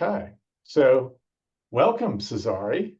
Okay, so welcome, Cezary.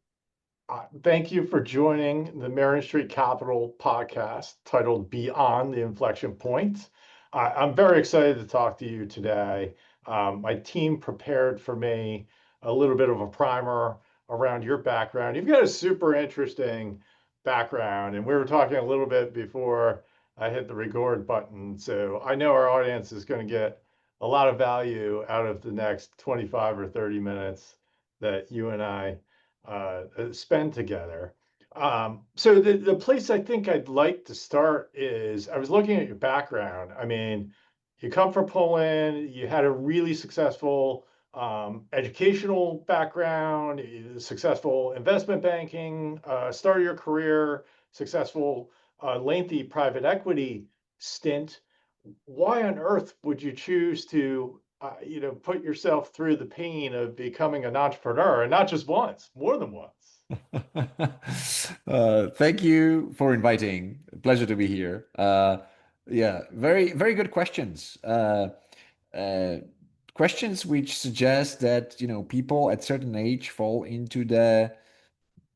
Thank you for joining the Marion Street Capital podcast titled Beyond the Inflection Point. I'm very excited to talk to you today. My team prepared for me a little bit of a primer around your background. You've got a super interesting background, and we were talking a little bit before I hit the record button. So I know our audience is going to get a lot of value out of the next 25 or 30 minutes that you and I spend together. So the place I think I'd like to start is I was looking at your background. I mean, you come from Poland, you had a really successful educational background, successful investment banking, started your career, successful lengthy private equity stint. Why on earth would you choose to put yourself through the pain of becoming an entrepreneur, and not just once, more than once? Thank you for inviting. Pleasure to be here. Yeah, very, very good questions. Uh, Questions which suggest that, people at certain age fall into the,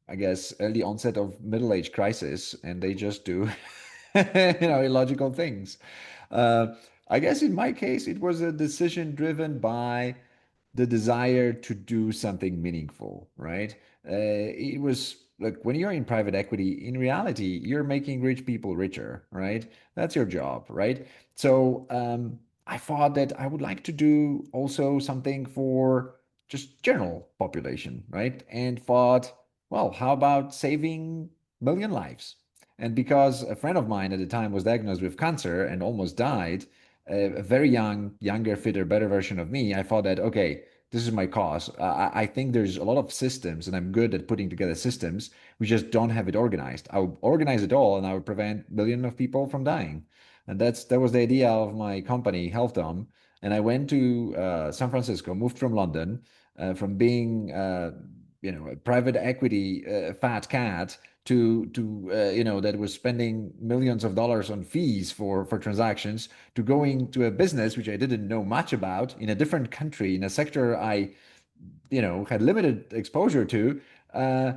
I guess, early onset of middle age crisis, and they just do, illogical things. Uh, I guess in my case, it was a decision driven by the desire to do something meaningful, right? It was like when you're in private equity, in reality, you're making rich people richer, right? That's your job, right? So I thought that I would like to do also something for just general population, right? And thought, well, how about saving million lives? And because a friend of mine at the time was diagnosed with cancer and almost died, a very young, younger, fitter, better version of me, I thought that, okay, this is my cause. I think there's a lot of systems, and I'm good at putting together systems. We just don't have it organized. I'll organize it all, and I would prevent millions of people from dying. And that was the idea of my company, HealthTom. And I went to San Francisco, moved from London, from being a private equity fat cat to that was spending millions of dollars on fees for transactions, to going to a business which I didn't know much about in a different country, in a sector I had limited exposure to, uh,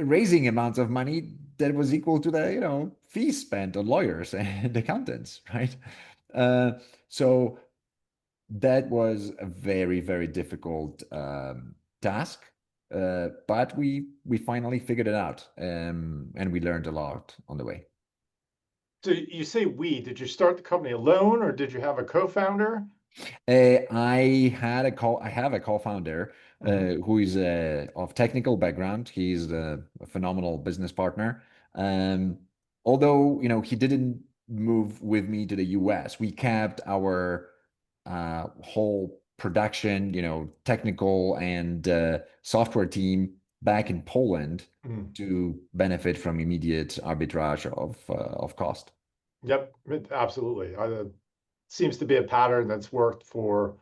raising amounts of money that was equal to the fees spent on lawyers and accountants, right? uh, so that was a very, very difficult task, but we finally figured it out, and we learned a lot on the way. So you say we, did you start the company alone or did you have a co-founder? I have a co-founder Mhm. who is of technical background. He's a phenomenal business partner. Um, Although he didn't move with me to the US, we kept our whole production, technical and software team back in Poland Mm. to benefit from immediate arbitrage of cost. Yep, absolutely. Seems to be a pattern that's worked for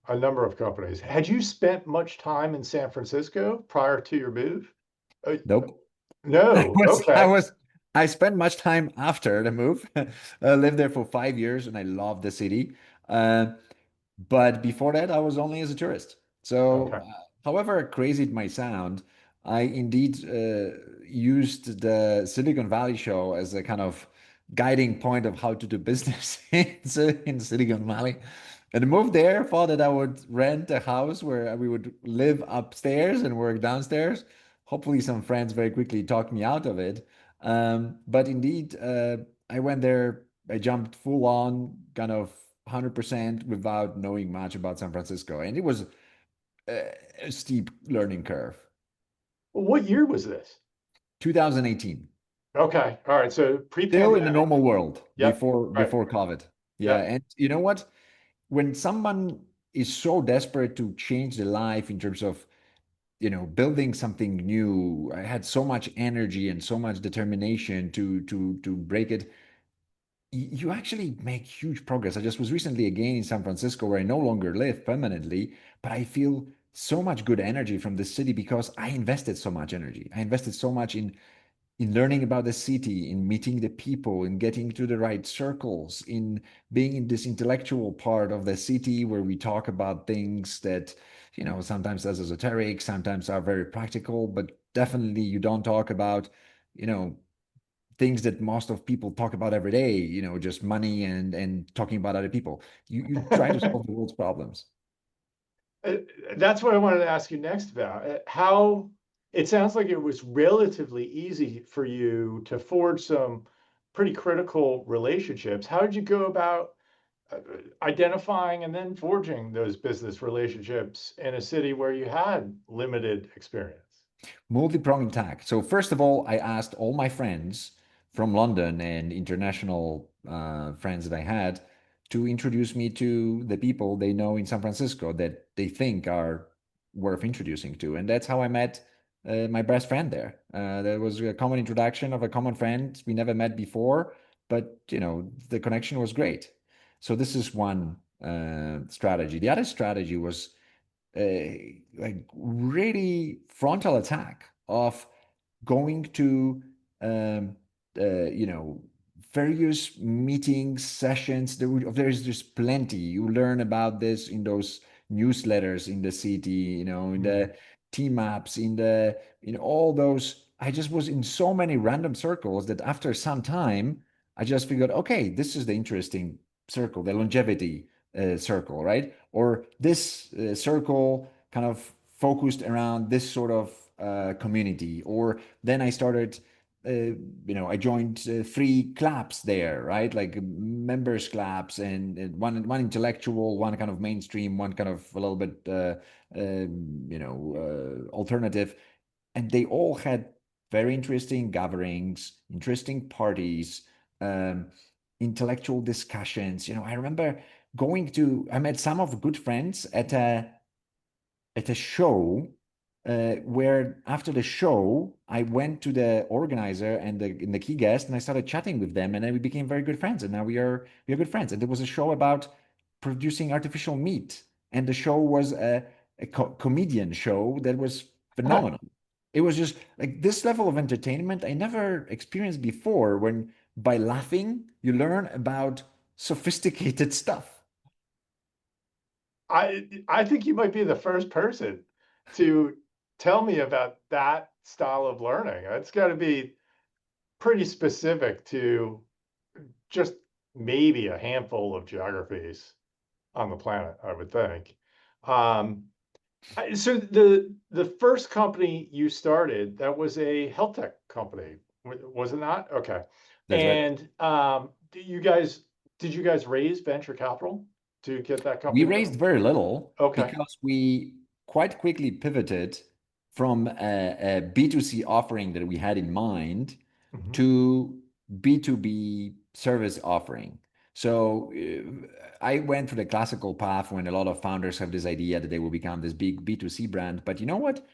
a number of companies. Had you spent much time in San Francisco prior to your move? Uh, Nope. I no. was, I Okay. was, I spent much time after the move. I lived there for 5 years and I loved the city. Uh, but before that, I was only as a tourist. So, Okay. however crazy it might sound, I indeed used the Silicon Valley show as a kind of guiding point of how to do business in Silicon Valley. And moved there, thought that I would rent a house where we would live upstairs and work downstairs. Hopefully, some friends very quickly talked me out of it. But indeed, I went there, I jumped full on, kind of 100% without knowing much about San Francisco. And it was a steep learning curve. Well, what year was this? 2018, Okay. All right. So still in the pre-pandemic. normal world Yep. Right. before COVID. Yeah. Yep. And you know what? When someone is so desperate to change their life in terms of building something new, I had so much energy and so much determination to break it. You actually make huge progress. I just was recently again in San Francisco, where I no longer live permanently, but I feel so much good energy from this city because I invested so much energy. I invested so much in in learning about the city, in meeting the people, in getting to the right circles, in being in this intellectual part of the city where we talk about things that, sometimes as esoteric, sometimes are very practical, but definitely you don't talk about, you know, things that most of people talk about every day, just money and talking about other people. You try to solve the world's problems. Uh, That's what I wanted to ask you next about. How it sounds like it was relatively easy for you to forge some pretty critical relationships. How did you go about identifying and then forging those business relationships in a city where you had limited experience? Multi-pronged attack. So first of all, I asked all my friends from London and international friends that I had to introduce me to the people they know in San Francisco that they think are worth introducing to. And that's how I met my best friend there. There was a common introduction of a common friend we never met before, but the connection was great. So this is one strategy. The other strategy was like really frontal attack of going to um, you know various meetings sessions. There's just plenty. You learn about this in those newsletters in the city, in Mm. the team maps, in all those. I just was in so many random circles that after some time I just figured, okay, this is the interesting circle, the longevity circle, right? Or this circle kind of focused around this sort of community. Or then I started, I joined three clubs there, right? Like members clubs, and one intellectual, one kind of mainstream, one kind of a little bit, alternative, and they all had very interesting gatherings, interesting parties, um, intellectual discussions. I remember I met some of good friends at a show where after the show I went to the organizer and the key guest, and I started chatting with them, and then we became very good friends, and now we are good friends. And there was a show about producing artificial meat, and the show was a comedian show that was phenomenal. It was just like this level of entertainment I never experienced before, when by laughing you learn about sophisticated stuff. I think you might be the first person to tell me about that style of learning. It's got to be pretty specific to just maybe a handful of geographies on the planet, I would think. Um, so the first company you started, that was a health tech company, was it not? Okay. That's right. And did you guys raise venture capital to get that We company raised going? very little Okay. because we quite quickly pivoted from a B2C offering that we had in mind Mhm. to B2B service offering. So I went through the classical path when a lot of founders have this idea that they will become this big B2C brand. But you know what?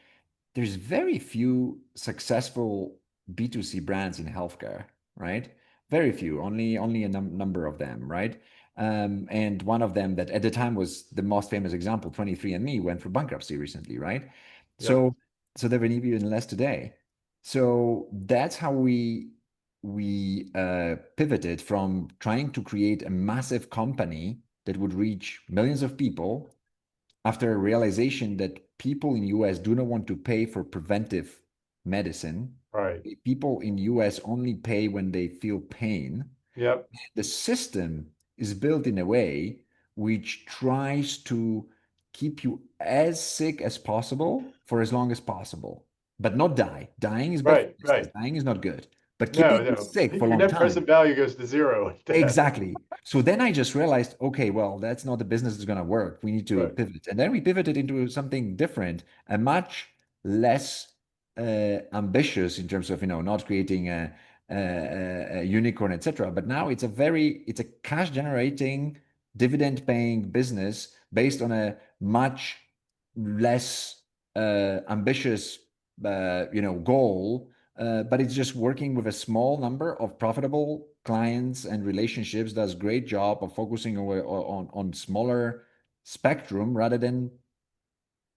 There's very few successful B2C brands in healthcare, right? Very few, only a number of them, right? And one of them that at the time was the most famous example, 23andMe, went through bankruptcy recently, right? Yep. So there were even less today. So that's how we pivoted from trying to create a massive company that would reach millions of people after a realization that people in US do not want to pay for preventive medicine. Right. People in US only pay when they feel pain. Yep. The system is built in a way which tries to keep you as sick as possible for as long as possible, but not die. Dying is bad for Right. business. Right. Dying is not good. But keeping No, you no. sick for a Your long net time. present value goes to zero at death. Exactly. So then I just realized, okay, well, that's not the business that's going to work. We need to Right. pivot. And then we pivoted into something different, a much less ambitious in terms of, not creating a unicorn, etc. But now it's a cash generating, dividend paying business based on a much less ambitious, goal, but it's just working with a small number of profitable clients and relationships. Does great job of focusing on smaller spectrum rather than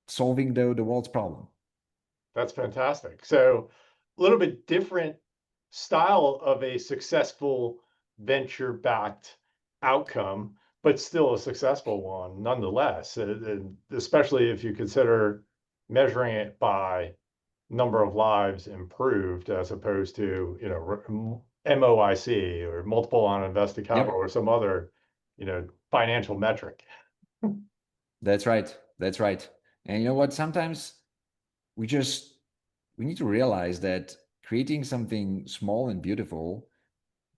solving the world's problem. That's fantastic. So a little bit different style of a successful venture-backed outcome, but still a successful one nonetheless. And especially if you consider measuring it by number of lives improved as opposed to, MOIC or multiple on invested capital Yep, or some other, financial metric. that's right. That's right. And you know what? Sometimes we just we need to realize that creating something small and beautiful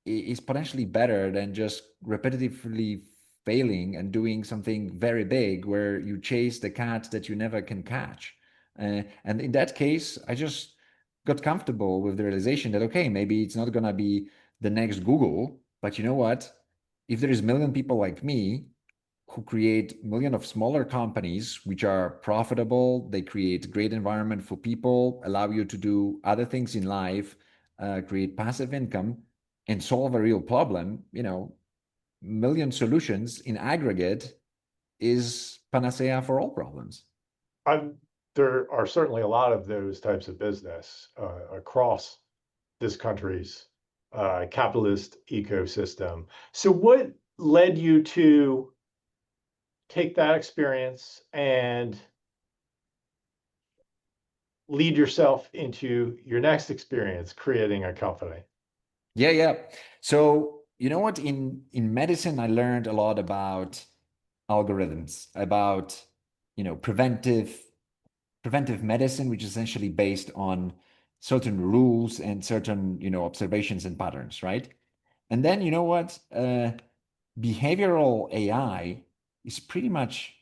is potentially better than just repetitively failing and doing something very big where you chase the cat that you never can catch. And in that case, I just got comfortable with the realization that, okay, maybe it's not going to be the next Google, but you know what? If there is a million people like me who create million of smaller companies which are profitable, they create great environment for people, allow you to do other things in life, create passive income, and solve a real problem, million solutions in aggregate is panacea for all problems. I'm, there are certainly a lot of those types of business across this country's capitalist ecosystem. So, what led you to take that experience and lead yourself into your next experience creating a company? Yeah, yeah. So you know what? In medicine, I learned a lot about algorithms, about preventive medicine, which is essentially based on certain rules and certain observations and patterns, right? And then you know what? Behavioral AI is pretty much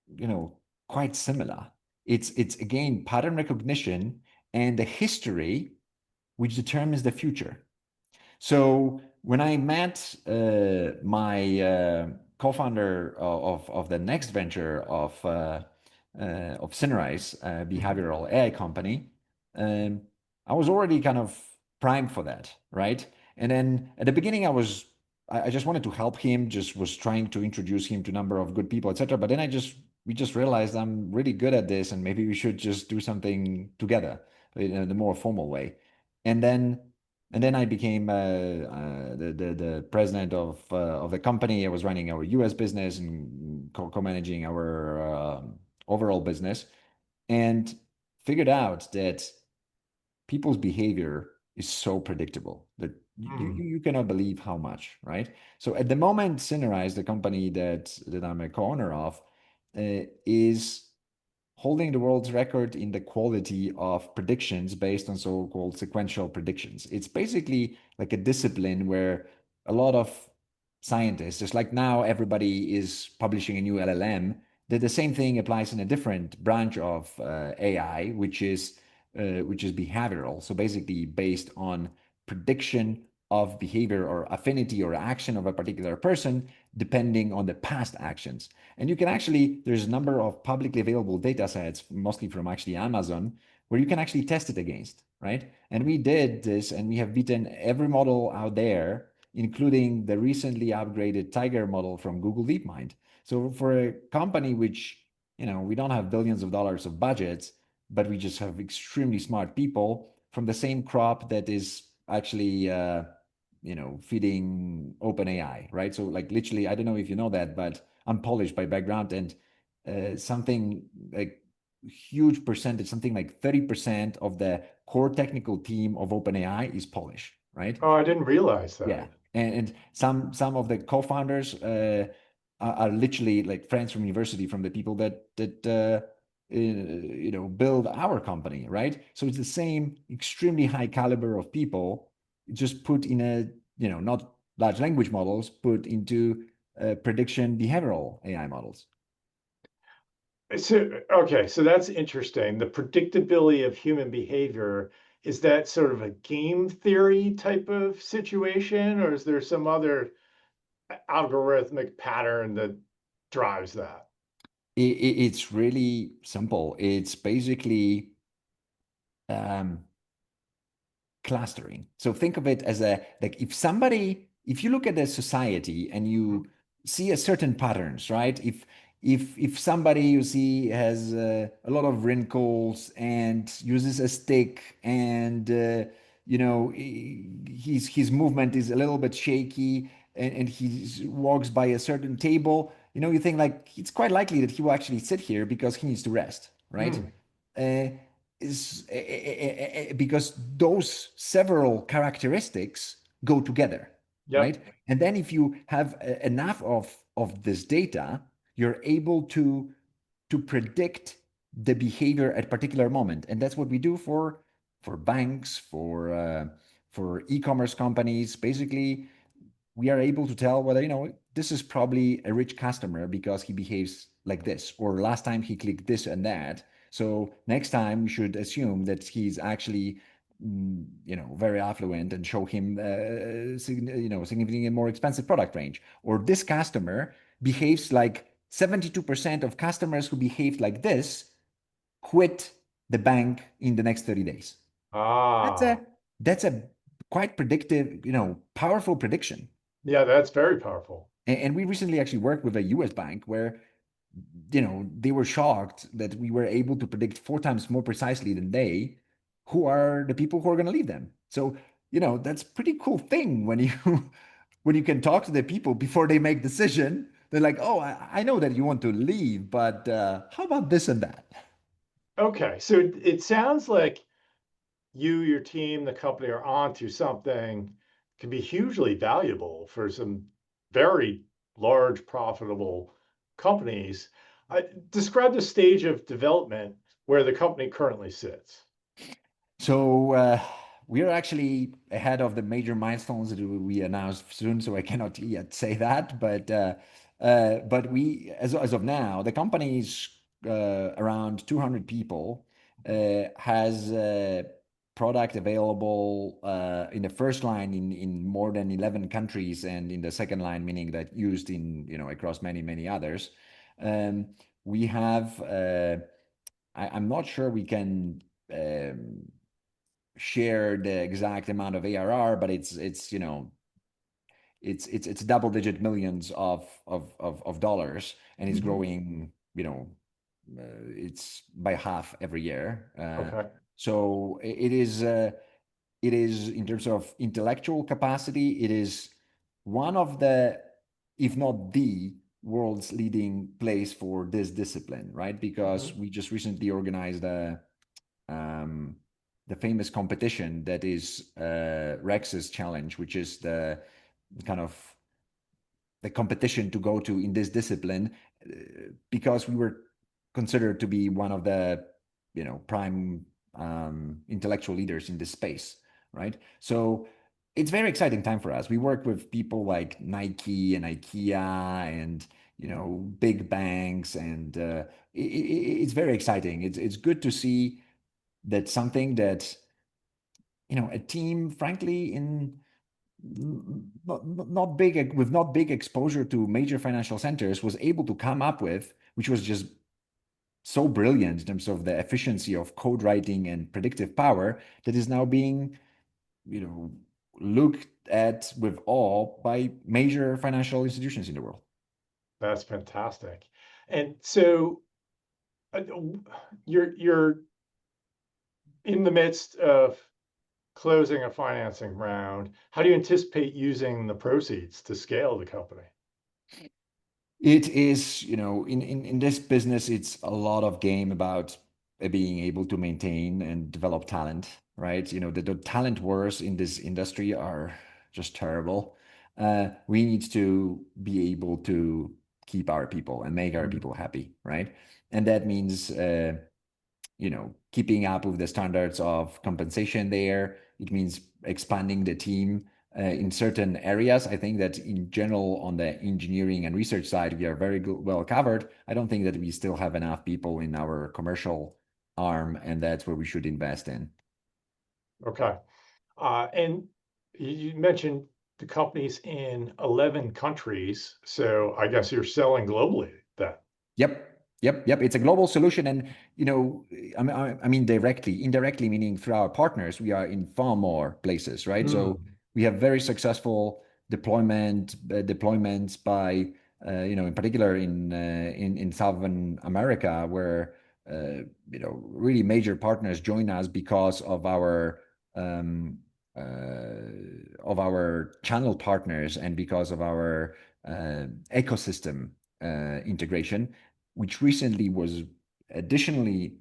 you know quite similar. It's again pattern recognition and the history which determines the future. So when I met my co-founder of the next venture of Synerise, Mhm. behavioral AI company, um, I was already kind of primed for that, right? And then at the beginning, I just wanted to help him, just was trying to introduce him to a number of good people, etc. But then we just realized I'm really good at this, and maybe we should just do something together in a more formal way. And then and then I became the president of the company. I was running our U.S. business and co-managing our overall business, and figured out that people's behavior is so predictable that Mm. you cannot believe how much, right? So at the moment, Synerise, the company that I'm a co-owner of, is holding the world's record in the quality of predictions based on so-called sequential predictions. It's basically like a discipline where a lot of scientists, just like now everybody is publishing a new LLM, that the same thing applies in a different branch of AI, which is behavioral. So basically based on prediction of behavior or affinity or action of a particular person, depending on the past actions. And you can actually, there's a number of publicly available data sets, mostly from actually Amazon, where you can actually test it against, right? And we did this and we have beaten every model out there, including the recently upgraded Tiger model from Google DeepMind. So for a company which, we don't have billions of dollars of budgets, but we just have extremely smart people from the same crop that is actually feeding OpenAI, right? So like literally, I don't know if you know that, but I'm Polish by background, and something like huge percentage, something like 30% of the core technical team of OpenAI is Polish, right? Oh, I didn't realize Yeah, that. and some of the co-founders are literally like friends from university, from the people that build our company, right? So it's the same extremely high caliber of people, just put in a not large language models, put into prediction behavioral AI models. So, okay, so that's interesting. The predictability of human behavior, is that sort of a game theory type of situation, or is there some other algorithmic pattern that drives that? It's really simple. It's basically um, clustering. So think of it as like if you look at a society and Mhm. you see a certain patterns, right? If somebody you see has a lot of wrinkles and uses a stick and his movement is a little bit shaky, and he walks by a certain table, you think like it's quite likely that he will actually sit here because he needs to rest, right? Mm, Uh, because those several characteristics go together, yep. right? And then if you have enough of this data, you're able to predict the behavior at particular moment, and that's what we do for banks, for e-commerce companies. Basically, we are able to tell whether this is probably a rich customer because he behaves like this, or last time he clicked this and that. So next time we should assume that he's actually very affluent, and show him significantly more expensive product range. Or this customer behaves like 72% of customers who behaved like this quit the bank in the next 30 days. That's a Ah, that's a quite predictive, powerful prediction. yeah, that's very powerful. And we recently actually worked with a US bank where, they were shocked that we were able to predict 4 times more precisely than they, who are the people who are going to lead them. So, that's a pretty cool thing when you when you can talk to the people before they make decision. They're like, oh, I know that you want to leave, but how about this and that? Okay, so it sounds like you, your team, the company are onto something can be hugely valuable for some very large, profitable companies. Describe the stage of development where the company currently sits. So we are actually ahead of the major milestones that we announced soon, so I cannot yet say that. But we, as of now, the company is around 200 people, has product available in the first line in more than 11 countries, and in the second line, meaning that used in across many others. Um, we have. I'm not sure we can. Share the exact amount of ARR, but it's double-digit millions of dollars, and it's Mhm. growing. It's by half every year. Okay. So it is in terms of intellectual capacity, it is one of the, if not the world's leading place for this discipline, right? Because Mhm. we just recently organized um, the famous competition that is Rex's challenge, which is the kind of the competition to go to in this discipline, because we were considered to be one of the prime intellectual leaders in this space, right? So it's very exciting time for us. We work with people like Nike and IKEA and big banks, and it's very exciting. It's good to see that something that a team, frankly, in not big with not big exposure to major financial centers, was able to come up with, which was just so brilliant in terms of the efficiency of code writing and predictive power, that is now being you know looked at with awe by major financial institutions in the world. That's fantastic. And so uh, you're in the midst of closing a financing round. How do you anticipate using the proceeds to scale the company? It is, in this business, it's a lot of game about being able to maintain and develop talent, right? The talent wars in this industry are just terrible. We need to be able to keep our people and make our Mm, people happy, right? And that means keeping up with the standards of compensation there. It means expanding the team in certain areas. I think that in general, on the engineering and research side, we are very well covered. I don't think that we still have enough people in our commercial arm, and that's where we should invest in. okay. And you mentioned the company's in 11 countries, so I guess you're selling globally then. Yep. Yep. It's a global solution. And, I mean, directly, indirectly, meaning through our partners, we are in far more places, right? So Mm, we have very successful deployments by, in particular in Southern America, where, really major partners join us because um, uh, of our channel partners and because of our ecosystem integration, which recently was additionally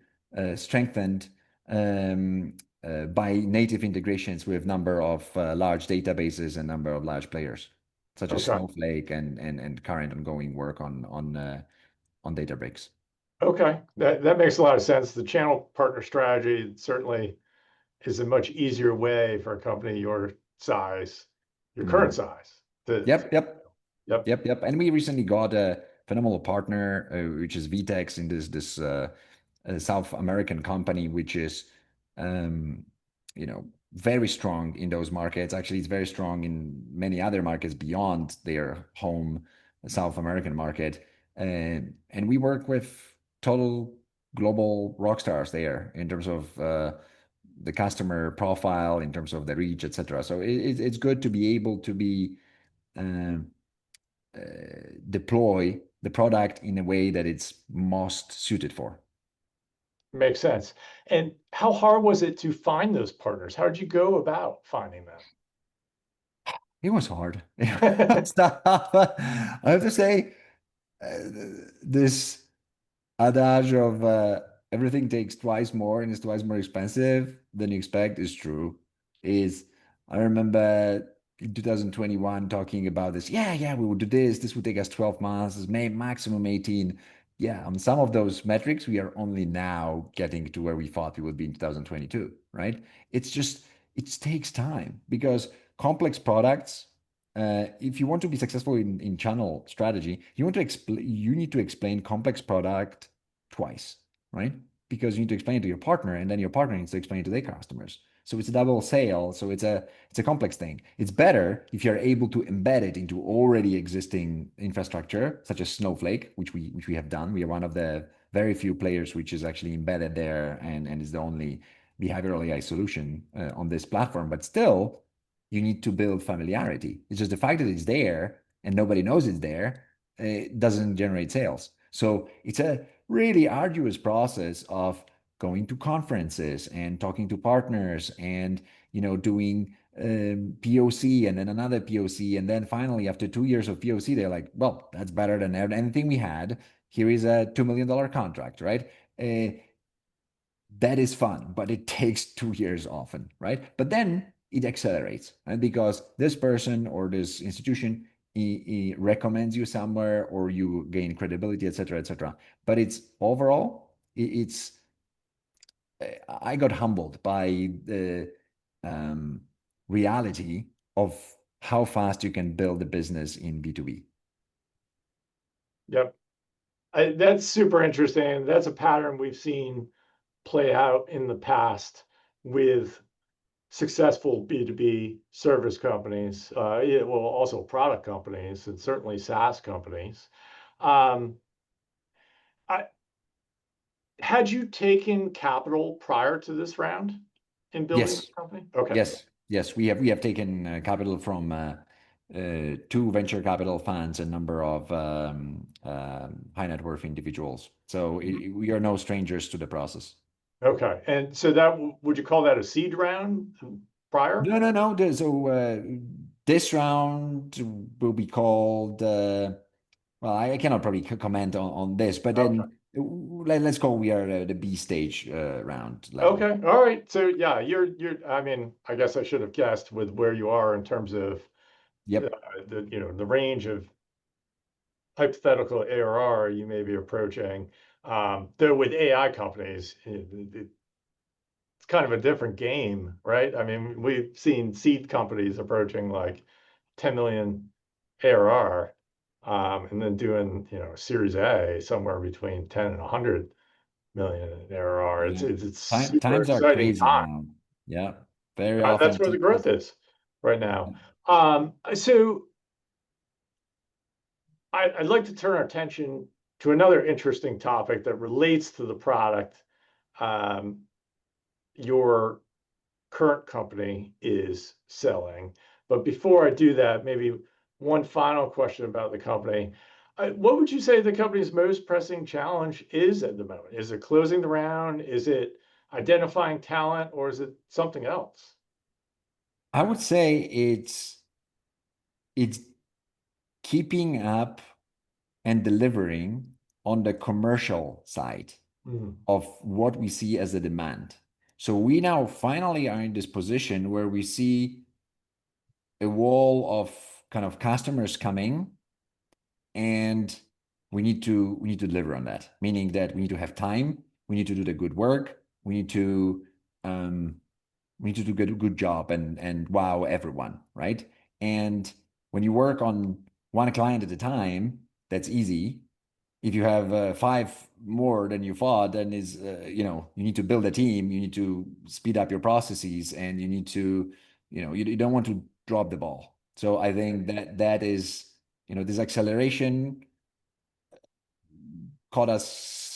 strengthened by native integrations with number of large databases and number of large players, such as Okay. Snowflake and current ongoing work on Databricks. Okay. That makes a lot of sense. The channel partner strategy certainly is a much easier way for a company your size, your current Mm. size. To, Yep, yep, yep. yep. And we recently got a phenomenal partner, which is VTEX in this South American company, which is, um, very strong in those markets. Actually, it's very strong in many other markets beyond their home South American market. And we work with total global rock stars there in terms of the customer profile, in terms of the reach, etc. So it's good to be able to be uh, uh, deploy the product in a way that it's most suited for. Makes sense. And how hard was it to find those partners? How did you go about finding It was hard. them? It's tough. I have to say, this adage of everything takes twice more and is twice more expensive than you expect is true. Is I remember in 2021 talking about this. Yeah, we would do this. This would take us 12 months. This may maximum 18. Yeah, on some of those metrics, we are only now getting to where we thought we would be in 2022, right? It's just, it takes time because complex products, if you want to be successful in channel strategy, you need to explain complex product twice, right? Because you need to explain it to your partner, and then your partner needs to explain it to their customers. So it's a double sale. So it's a complex thing. It's better if you're able to embed it into already existing infrastructure, such as Snowflake, which we have done. We are one of the very few players which is actually embedded there and is the only behavioral AI solution on this platform. But still, you need to build familiarity. It's just the fact that it's there and nobody knows it's there, it doesn't generate sales. So it's a really arduous process of going to conferences and talking to partners and doing POC and then another POC, and then finally after 2 years of POC they're like, well, that's better than anything we had. Here is a $2 million contract, right? That is fun, but it takes 2 years often, right? But then it accelerates, right? Because this person or this institution he recommends you somewhere, or you gain credibility, etc., etc. But it's overall, it's I got humbled by the reality of how fast you can build a business in B2B. Yep. That's super interesting. That's a pattern we've seen play out in the past with successful B2B service companies, yeah, well, also product companies and certainly SaaS companies. Um, I, had you taken capital prior to this round in building Yes, the company? Okay. yes. We have taken capital from two venture capital funds, a number of high net worth individuals. So we are no strangers to the process. Okay. And so that would you call that a seed round prior? No, no, no. So this round will be called. Well, I cannot probably comment on this, but Okay. then let's call we are the B stage round level. Okay. All right. So yeah, I mean, I guess I should have guessed with where you are in terms of uh, Yep. the range of hypothetical ARR you may be approaching. Though with AI companies, it's kind of a different game, right? I mean, we've seen seed companies approaching like 10 million ARR, and then doing, Series A somewhere between 10 and 100 million in ARR. It's Yeah. it's, it's super Times are exciting crazy time. now. Yeah. Very often That's where the growth people. is right now. So I'd like to turn our attention to another interesting topic that relates to the product um, your current company is selling. But before I do that, maybe one final question about the company. What would you say the company's most pressing challenge is at the moment? Is it closing the round? Is it identifying talent, or is it something else? I would say it's keeping up and delivering on the commercial side Mhm. of what we see as a demand. So we now finally are in this position where we see a wall of kind of customers coming, and we need to deliver on that, meaning that we need to have time, we need to do the good work, um, we need to do good job and wow everyone, right? And when you work on one client at a time, that's easy. If you have five more than you thought, then is you need to build a team, you need to speed up your processes, and you need to you don't want to drop the ball. So I think that is this acceleration caught us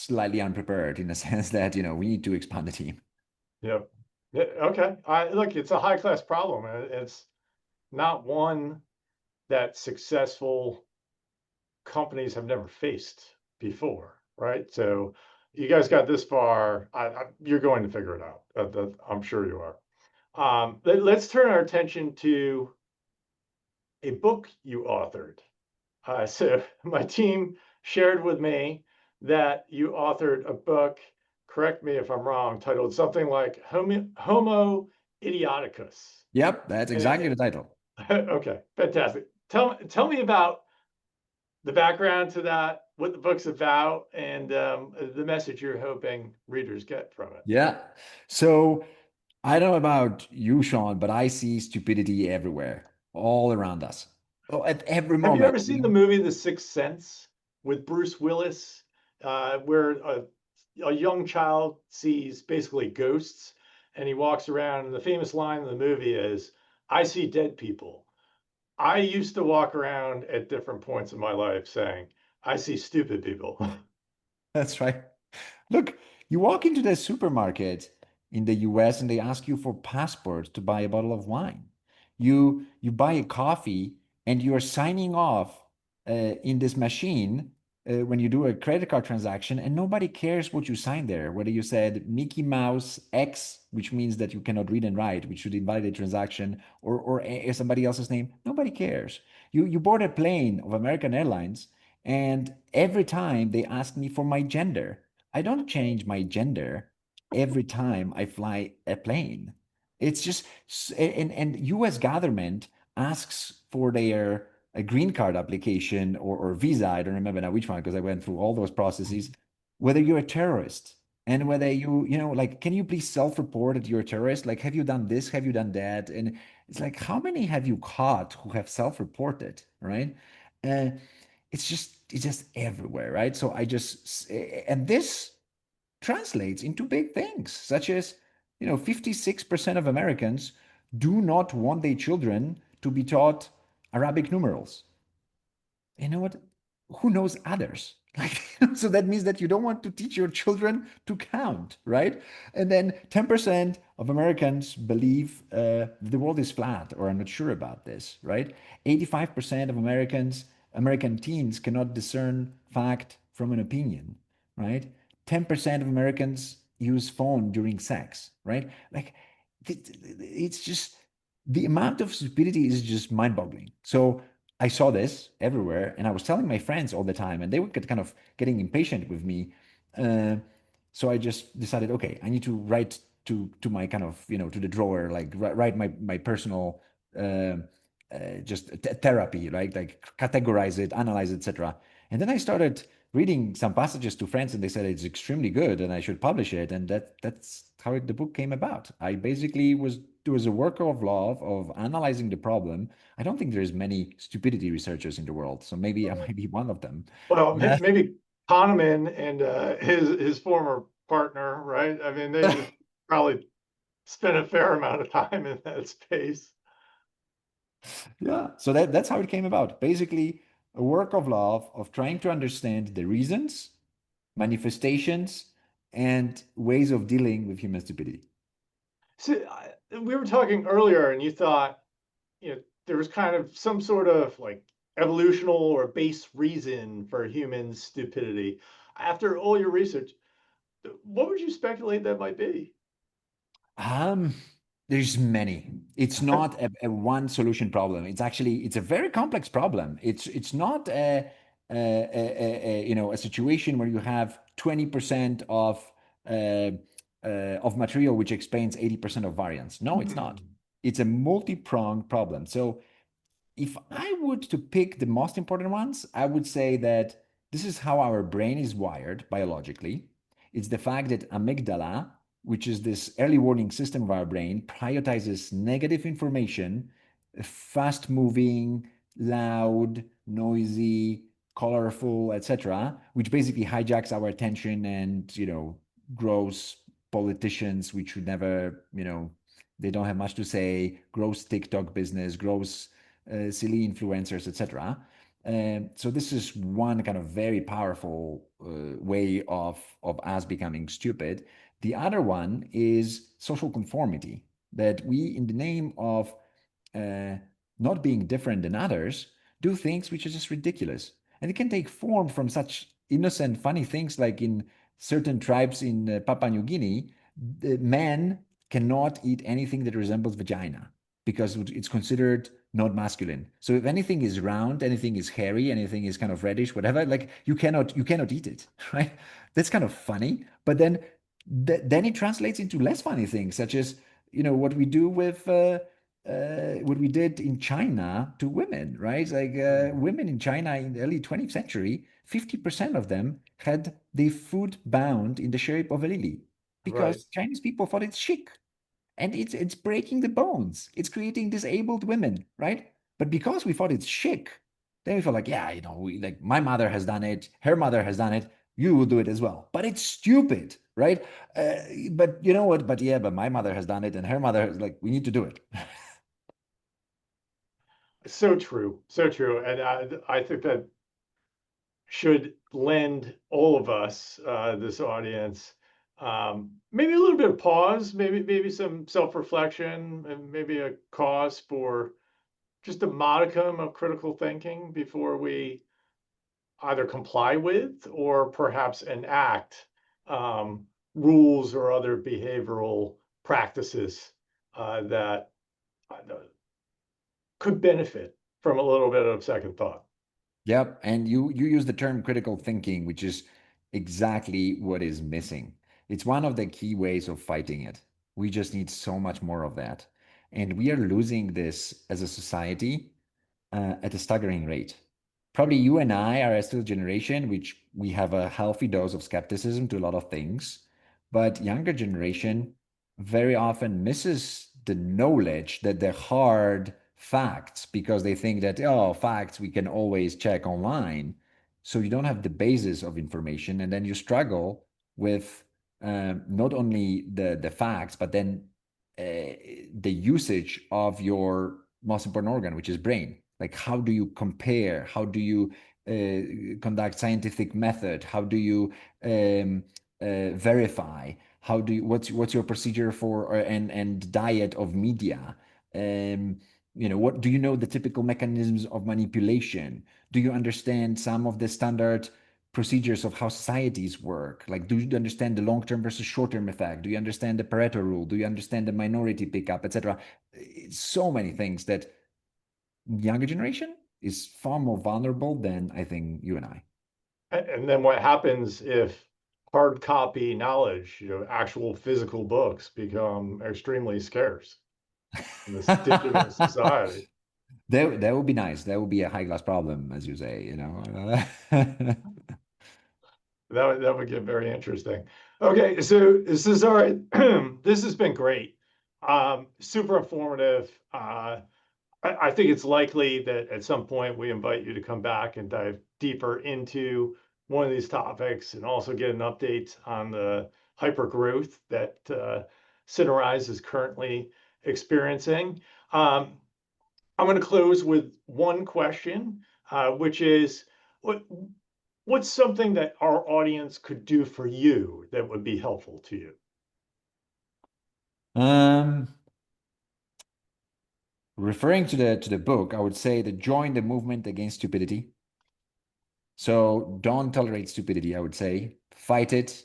slightly unprepared in the sense that we need to expand the team. Yep. Yeah, okay. Look, it's a high class problem. It's not one that successful companies have never faced before, right? So you guys got this far. You're going to figure it out. I'm sure you are. Let's turn our attention to a book you authored. So my team shared with me that you authored a book, correct me if I'm wrong, titled something like Homo Idioticus. Yep, that's And exactly the title. okay, fantastic. Tell me about the background to that, what the book's about, and the message you're hoping readers get from it. Yeah. So I don't know about you, Sean, but I see stupidity everywhere, all around us. Oh, at every Have you moment. ever seen the movie The Sixth Sense with Bruce Willis, where a young child sees basically ghosts and he walks around, and the famous line in the movie is, "I see dead people." I used to walk around at different points in my life saying, "I see stupid people." That's right. Look, you walk into the supermarket in the US and they ask you for passport to buy a bottle of wine. You buy a coffee and you're signing off in this machine when you do a credit card transaction, and nobody cares what you signed there. Whether you said Mickey Mouse X, which means that you cannot read and write, which should invalidate transaction, or somebody else's name, nobody cares. You board a plane of American Airlines, and every time they ask me for my gender. I don't change my gender every time I fly a plane. It's just and U.S. government asks for their a green card application or visa. I don't remember now which one because I went through all those processes. Whether you're a terrorist and whether like, can you please self-report that you're a terrorist? Like, have you done this? Have you done that? And it's like, how many have you caught who have self-reported, right? Uh, it's just everywhere, right? So and this translates into big things such as 56% of Americans do not want their children to be taught Arabic numerals. You know what? Who knows others? Like, so that means that you don't want to teach your children to count, right? And then 10% of Americans believe the world is flat or are not sure about this, right? 85% of American teens cannot discern fact from an opinion, right? 10% of Americans use phone during sex, right? Like, it's just the amount of stupidity is just mind-boggling. So I saw this everywhere, and I was telling my friends all the time, and they would get kind of getting impatient with me. Uh, so I just decided, okay, I need to write to my kind of to the drawer, like write my personal just therapy, right? Like categorize it, analyze it, etc. And then I started reading some passages to friends, and they said it's extremely good, and I should publish it. And that's how the book came about. I basically was there was a work of love of analyzing the problem. I don't think there's many stupidity researchers in the world, so maybe I might be one of them. Well, Yeah. maybe Kahneman and his former partner, right? I mean, they just probably spent a fair amount of time in that space. Yeah. So that's how it came about. Basically, a work of love of trying to understand the reasons, manifestations, and ways of dealing with human stupidity. So we were talking earlier, and you thought, there was kind of some sort of like evolutional or base reason for human stupidity. After all your research, what would you speculate that might be? There's many. It's not a one solution problem. It's a very complex problem. It's not a situation where you have 20% uh, of material which explains 80% of variance. No, it's not. It's a multi-pronged problem. So if I would to pick the most important ones, I would say that this is how our brain is wired biologically. It's the fact that amygdala, which is this early warning system of our brain, prioritizes negative information, fast moving, loud, noisy, colorful, etc., which basically hijacks our attention and, gross politicians, which should never, they don't have much to say, gross TikTok business, gross silly influencers, etc. So this is one kind of very powerful way of us becoming stupid. The other one is social conformity, that we, in the name of uh, not being different than others, do things which are just ridiculous. And it can take form from such innocent, funny things like in certain tribes in Papua New Guinea, the men cannot eat anything that resembles vagina because it's considered not masculine. So if anything is round, anything is hairy, anything is kind of reddish, whatever, like you cannot eat it, right? That's kind of funny. But then it translates into less funny things, such as what we do with what we did in China to women, right? Like women in China in the early 20th century, 50% of them had their foot bound in the shape of a lily Right. because Chinese people thought it's chic and it's breaking the bones. It's creating disabled women, right? But because we thought it's chic, then we felt like, yeah, like my mother has done it, her mother has done it, you will do it as well. But it's stupid, right? But you know what? But yeah, but my mother has done it, and her mother has like, we need to do it. So true. So true. And I think that should lend all of us, this audience, maybe a little bit of pause, maybe some self-reflection, and maybe a cause for just a modicum of critical thinking before we either comply with or perhaps enact um, rules or other behavioral practices that could benefit from a little bit of second thought. Yep. And you use the term critical thinking, which is exactly what is missing. It's one of the key ways of fighting it. We just need so much more of that. And we are losing this as a society at a staggering rate. Probably you and I are still a generation which we have a healthy dose of skepticism to a lot of things, but younger generation very often misses the knowledge that the hard facts because they think that facts we can always check online. So you don't have the basis of information, and then you struggle with not only the facts, but then the usage of your most important organ, which is brain. Like, how do you compare? How do you conduct scientific method? How do you verify? How do you, what's your procedure for and diet of media? What do you know the typical mechanisms of manipulation? Do you understand some of the standard procedures of how societies work? Like, do you understand the long-term versus short-term effect? Do you understand the Pareto rule? Do you understand the minority pickup, etc.? So many things that younger generation is far more vulnerable than I think you and I. And then what happens if hard copy knowledge, actual physical books become extremely scarce in this digital society? That would be nice. That would be a high class problem, as you say. That would get very interesting. Okay, so this is all right. This has been great. Super informative. I think it's likely that at some point we invite you to come back and dive deeper into one of these topics and also get an update on the hyper growth that Synerise is currently experiencing. Um, I'm going to close with one question, which is what what's something that our audience could do for you that would be helpful to you? um, Referring to the book, I would say to join the movement against stupidity. So don't tolerate stupidity, I would say. Fight it.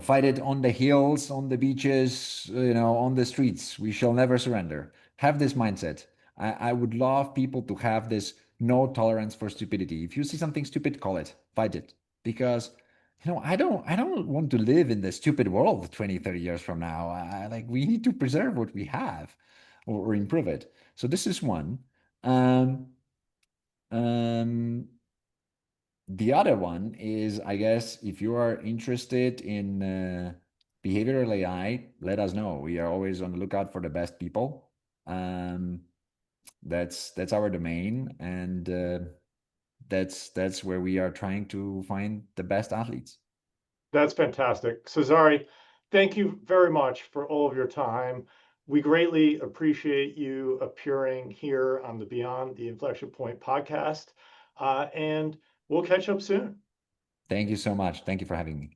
fight it on the hills, on the beaches, on the streets. We shall never surrender. Have this mindset. I would love people to have this no tolerance for stupidity. If you see something stupid, call it, fight it. Because, I don't want to live in the stupid world 20, 30 years from now. We need to preserve what we have or improve it. So this is one. Um, um, the other one is, I guess, if you are interested in behavioral AI, let us know. We are always on the lookout for the best people. That's our domain, and that's where we are trying to find the best athletes. That's fantastic. Cezary, thank you very much for all of your time. We greatly appreciate you appearing here on the Beyond the Inflection Point podcast, and we'll catch up soon. Thank you so much. Thank you for having me.